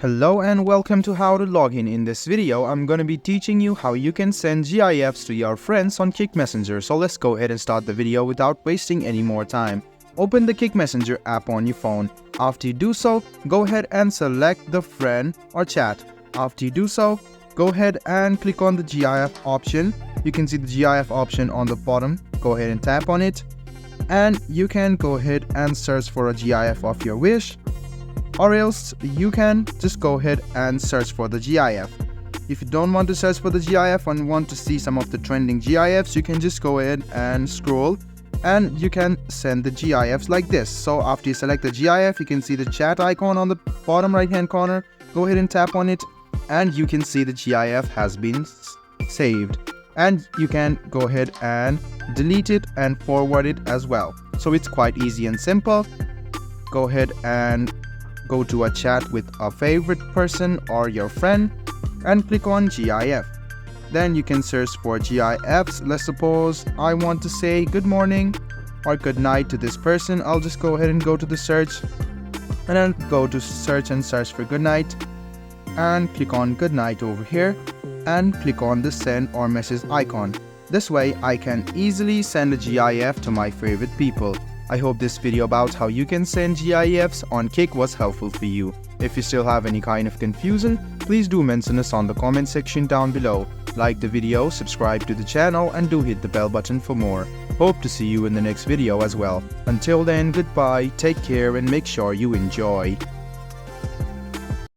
Hello and welcome to How to Login. In this video, I'm going to be teaching you how you can send GIFs to your friends on Kik Messenger. So let's go ahead and start the video without wasting any more time. Open the Kik Messenger app on your phone. After you do so, go ahead and select the friend or chat. After you do so, go ahead and click on the GIF option. You can see the GIF option on the bottom. Go ahead and tap on it. And you can go ahead and search for a GIF of your wish. Or else you can just go ahead and search for the GIF. If you don't want to search for the GIF and want to see some of the trending GIFs, you can just go ahead and scroll and you can send the GIFs like this. So after you select the GIF, you can see the chat icon on the bottom right hand corner. Go ahead and tap on it and you can see the GIF has been saved. And you can go ahead and delete it and forward it as well. So it's quite easy and simple. Go ahead and go to a chat with a favorite person or your friend and click on GIF. Then you can search for GIFs. Let's suppose I want to say good morning or good night to this person. I'll just go ahead and go to the search and then go to search and search for good night and click on good night over here and click on the send or message icon. This way I can easily send a GIF to my favorite people. I hope this video about how you can send GIFs on Kik was helpful for you. If you still have any kind of confusion, please do mention us on the comment section down below. Like the video, subscribe to the channel and do hit the bell button for more. Hope to see you in the next video as well. Until then, goodbye, take care and make sure you enjoy.